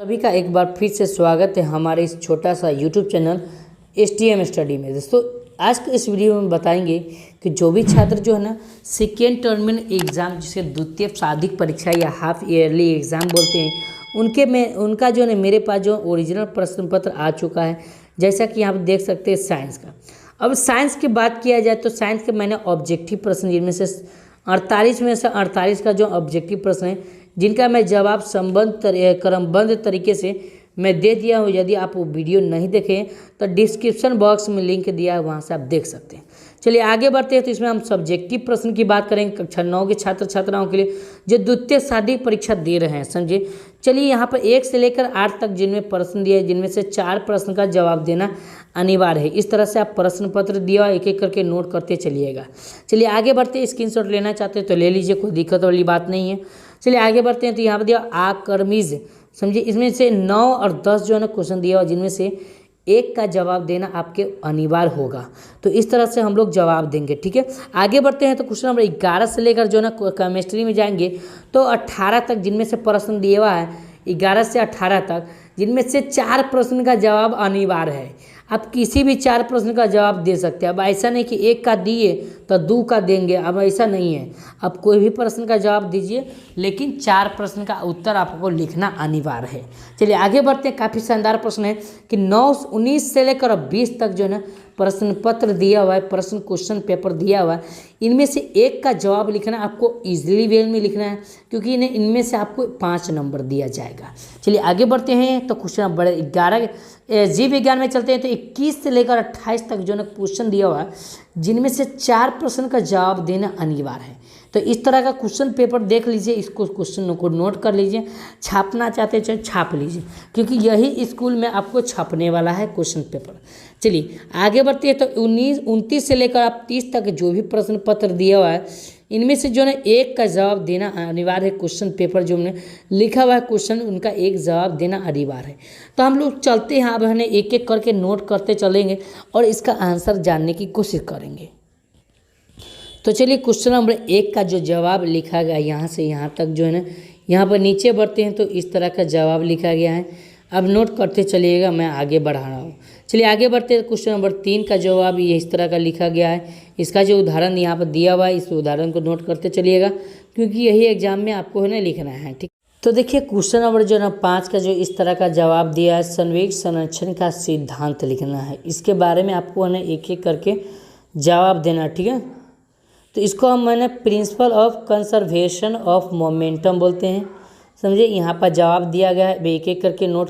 सभी का एक बार फिर से स्वागत है हमारे इस छोटा सा यूट्यूब चैनल STM स्टडी में। दोस्तों आज के इस वीडियो में बताएंगे कि जो भी छात्र जो है ना सेकेंड टर्मिनल एग्ज़ाम जिसे द्वितीय सार्वधिक परीक्षा या हाफ ईयरली एग्ज़ाम बोलते हैं उनका जो है मेरे पास जो ओरिजिनल प्रश्न पत्र आ चुका है। जैसा कि यहाँ पर देख सकते हैं साइंस का। अब साइंस की बात किया जाए तो साइंस के मैंने ऑब्जेक्टिव प्रश्न जिनमें से 48 में से 48 का जो ऑब्जेक्टिव प्रश्न है जिनका मैं जवाब क्रमबद्ध तरीके से मैं दे दिया हूँ। यदि आप वो वीडियो नहीं देखें तो डिस्क्रिप्शन बॉक्स में लिंक दिया है, वहाँ से आप देख सकते हैं। चलिए आगे बढ़ते हैं। तो इसमें हम सब्जेक्टिव प्रश्न की बात करेंगे कक्षा 9 के छात्र छात्राओं के लिए जो द्वितीय सार्वधिक परीक्षा दे रहे हैं, समझिए। चलिए यहाँ पर 1 से लेकर 8 तक जिनमें प्रश्न दिए जिनमें से 4 प्रश्न का जवाब देना अनिवार्य है। इस तरह से आप प्रश्न पत्र दिया एक एक करके नोट करते चलिएगा। चलिए आगे बढ़ते हैं। स्क्रीनशॉट लेना चाहते हैं तो ले लीजिए, कोई दिक्कत वाली बात नहीं है। चलिए आगे बढ़ते हैं। तो यहाँ पर दिया आकर्मिज, समझिए इसमें से 9 और 10 जो है ना क्वेश्चन दिया हुआ जिनमें से 1 का जवाब देना आपके अनिवार्य होगा। तो इस तरह से हम लोग जवाब देंगे, ठीक है। आगे बढ़ते हैं। तो क्वेश्चन नंबर 11 से लेकर जो है ना केमिस्ट्री में जाएंगे तो 18 तक जिनमें से प्रश्न दिया हुआ है 11 से 18 तक जिनमें से 4 प्रश्न का जवाब अनिवार्य है। आप किसी भी 4 प्रश्न का जवाब दे सकते हैं। अब ऐसा नहीं कि 1 का दिए तो 2 का देंगे, अब ऐसा नहीं है। आप कोई भी प्रश्न का जवाब दीजिए लेकिन 4 प्रश्न का उत्तर आपको लिखना अनिवार्य है। चलिए आगे बढ़ते हैं। काफ़ी शानदार प्रश्न है कि 19 से लेकर 20 तक जो है ना प्रश्न पत्र दिया हुआ है, प्रश्न क्वेश्चन पेपर दिया हुआ है। इनमें से 1 का जवाब लिखना आपको इजीली वे में लिखना है क्योंकि इनमें से आपको 5 नंबर दिया जाएगा। चलिए आगे बढ़ते हैं। तो क्वेश्चन नंबर 11 जीव विज्ञान में चलते हैं। तो 21 से लेकर 28 तक जो है क्वेश्चन दिया हुआ है जिनमें से 4 प्रश्न का जवाब देना अनिवार्य है। तो इस तरह का क्वेश्चन पेपर देख लीजिए, इसको क्वेश्चन को नोट कर लीजिए। छापना चाहते हैं छाप लीजिए क्योंकि यही स्कूल में आपको छापने वाला है क्वेश्चन पेपर। चलिए आगे बढ़ते हैं। तो 29 से लेकर आप 30 तक जो भी प्रश्न पत्र दिया हुआ है इनमें से जो है 1 का जवाब देना अनिवार्य है। क्वेश्चन पेपर जो हमने लिखा हुआ है क्वेश्चन उनका 1 जवाब देना अनिवार्य है। तो हम लोग चलते हैं, अब हमने एक एक करके नोट करते चलेंगे और इसका आंसर जानने की कोशिश करेंगे। तो चलिए क्वेश्चन नंबर 1 का जो जवाब लिखा गया यहाँ से यहाँ तक जो है ना, यहाँ पर नीचे बढ़ते हैं तो इस तरह का जवाब लिखा गया है। अब नोट करते चलिएगा, मैं आगे बढ़ा रहा हूँ। चलिए आगे बढ़ते हैं। क्वेश्चन नंबर 3 का जवाब ये इस तरह का लिखा गया है। इसका जो उदाहरण यहाँ पर दिया हुआ है इस उदाहरण को नोट करते चलिएगा क्योंकि यही एग्जाम में आपको है ना लिखना है, ठीक। तो देखिए क्वेश्चन नंबर जो है ना 5 का जो इस तरह का जवाब दिया है संवेग संरक्षण का सिद्धांत लिखना है। इसके बारे में आपको है ना एक एक करके जवाब देना, ठीक है। तो इसको हम मैंने principle of conservation of momentum बोलते हैं, समझिए। यहाँ पर जवाब दिया गया है, एक एक करके नोट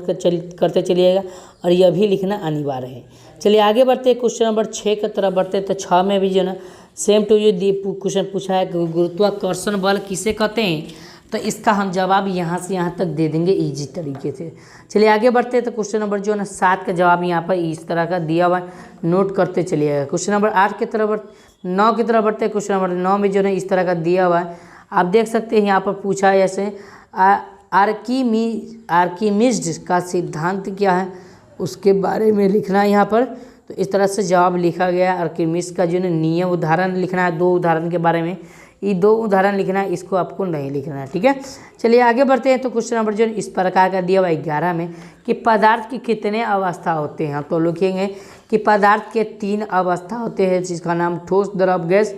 करते चलिएगा और यह भी लिखना अनिवार्य है। चलिए आगे बढ़ते हैं। क्वेश्चन नंबर 6 की तरफ बढ़ते हैं। तो 6 में भी जो है ना सेम टू यू क्वेश्चन पूछा है कि गुरुत्वाकर्षण बल किसे कहते हैं। तो इसका हम जवाब यहाँ से यहाँ तक दे देंगे ईजी तरीके से। चलिए आगे बढ़ते हैं। तो क्वेश्चन नंबर जो है ना 7 का जवाब यहाँ पर इस तरह का दिया हुआ है, नोट करते चलिएगा। क्वेश्चन नंबर 8 की तरफ 9 की तरफ बढ़ते हैं। क्वेश्चन नंबर 9 में जो है इस तरह का दिया हुआ है, आप देख सकते हैं यहाँ पर पूछा है ऐसे आर्किमिड्स का सिद्धांत क्या है उसके बारे में लिखना है यहाँ पर। तो इस तरह से जवाब लिखा गया है। आर्किमिड्स का जो है नियम उदाहरण लिखना है, 2 उदाहरण के बारे में, ये 2 उदाहरण लिखना है, इसको आपको नहीं लिखना है, ठीक है। चलिए आगे बढ़ते हैं। तो क्वेश्चन नंबर जो है इस प्रकार का दिया हुआ है 11 में कि पदार्थ की कितने अवस्था होते हैं। तो लिखेंगे कि पदार्थ के 3 अवस्था होते हैं जिसका नाम ठोस, द्रव, गैस।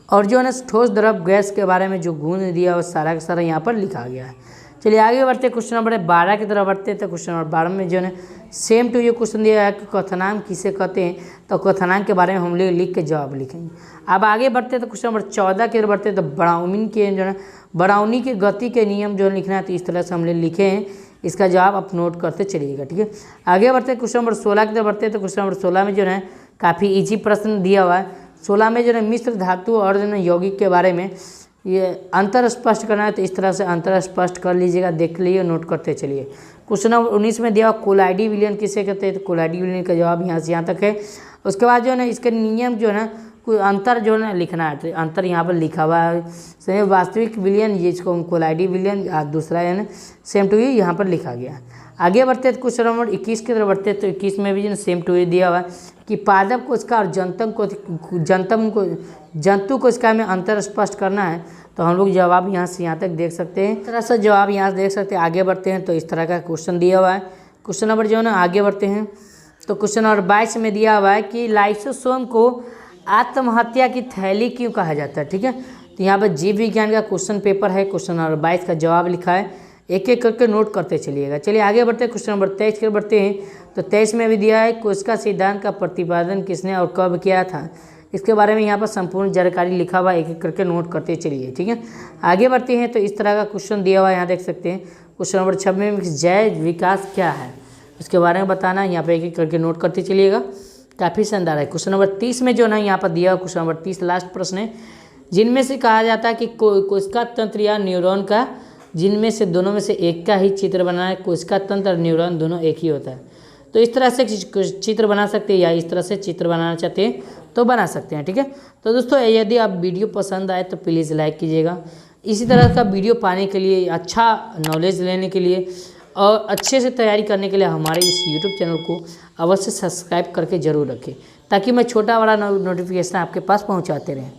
और जो है ना ठोस, द्रव, गैस के बारे में जो गुण दिया वो सारा का सारा यहाँ पर लिखा गया है। चलिए आगे बढ़ते हैं। क्वेश्चन नंबर 12 की तरफ बढ़ते हैं। तो क्वेश्चन नंबर 12 में जो है सेम टू ये क्वेश्चन दिया है कि क्वथनांक किसे कहते हैं। तो क्वथनांक के बारे में हम लोग लिख के जवाब लिखेंगे। अब आगे बढ़ते हैं। तो क्वेश्चन नंबर 14 की तरफ बढ़ते हैं। तो ब्राउनिंग के जो है ब्राउनी के गति के नियम जो है लिखना है। तो इस तरह से हम लोग लिखे हैं, इसका जवाब आप नोट करते चलिएगा, ठीक है। आगे बढ़ते हैं। क्वेश्चन नंबर 16 की तरफ बढ़ते हैं। तो क्वेश्चन नंबर 16 में जो है काफ़ी ईजी प्रश्न दिया हुआ है। 16 में जो है मिश्र धातु और जो है यौगिक के बारे में ये अंतर स्पष्ट करना है। तो इस तरह से अंतर स्पष्ट कर लीजिएगा, देख लीजिए, नोट करते चलिए। क्वेश्चन नंबर 19 में दिया हुआ कोलाइडी विलयन किसे कहते हैं। तो कोलाइडी विलयन का जवाब यहाँ से यहाँ तक है। उसके बाद जो है ना इसके नियम जो है ना कोई अंतर जो है ना लिखना है, तो अंतर यहाँ पर लिखा हुआ है। सेम वास्तविक विलयन, जिसको हम कोलाइडी विलयन, दूसरा है ना सेम टू ही यहाँ पर लिखा गया है। आगे बढ़ते हैं क्वेश्चन नंबर 21 की तरफ बढ़ते हैं। तो 21 में भी सेम टू ही दिया हुआ है कि पादप कोशिका और जंतु कोशिका में अंतर स्पष्ट करना है। तो हम लोग जवाब यहाँ से यहाँ तक देख सकते हैं, इस तरह से जवाब यहाँ से देख सकते हैं। आगे बढ़ते हैं तो इस तरह का क्वेश्चन दिया हुआ है। क्वेश्चन नंबर जो है ना आगे बढ़ते हैं तो क्वेश्चन नंबर 22 में दिया हुआ है कि लाइसोसोम को आत्महत्या की थैली क्यों कहा जाता है। ठीक है, तो यहाँ पर जीव विज्ञान का क्वेश्चन पेपर है। क्वेश्चन नंबर 22 का जवाब लिखा है, एक एक करके नोट करते चलिएगा। चलिए आगे बढ़ते हैं, क्वेश्चन नंबर 23 के बढ़ते हैं। तो 23 में भी दिया है कोशिका सिद्धांत का प्रतिपादन किसने और कब किया था। इसके बारे में यहाँ पर संपूर्ण जानकारी लिखा हुआ, एक एक करके नोट करते चलिए। ठीक है, आगे बढ़ते हैं तो इस तरह का क्वेश्चन दिया हुआ है, यहाँ देख सकते हैं। क्वेश्चन नंबर 26 में जैव विकास क्या है, इसके बारे में बताना, यहाँ पे एक एक करके नोट करते चलिएगा। काफ़ी शानदार है। क्वेश्चन नंबर 30 में जो ना यहाँ पर दिया हुआ क्वेश्चन नंबर 30 लास्ट प्रश्न है, जिनमें से कहा जाता है कि कोशिका तंत्र या न्यूरॉन का, जिनमें से दोनों में से एक का ही चित्र बनाना है। कोशिका तंत्र और न्यूरॉन दोनों एक ही होता है। तो इस तरह से चित्र बना सकते हैं या इस तरह से चित्र बनाना चाहते हैं तो बना सकते हैं। ठीक है, तो दोस्तों यदि आप वीडियो पसंद आए तो प्लीज़ लाइक कीजिएगा। इसी तरह का वीडियो पाने के लिए, अच्छा नॉलेज लेने के लिए और अच्छे से तैयारी करने के लिए हमारे इस YouTube चैनल को अवश्य सब्सक्राइब करके ज़रूर रखें, ताकि मैं छोटा बड़ा नोटिफिकेशन आपके पास पहुंचाते रहें।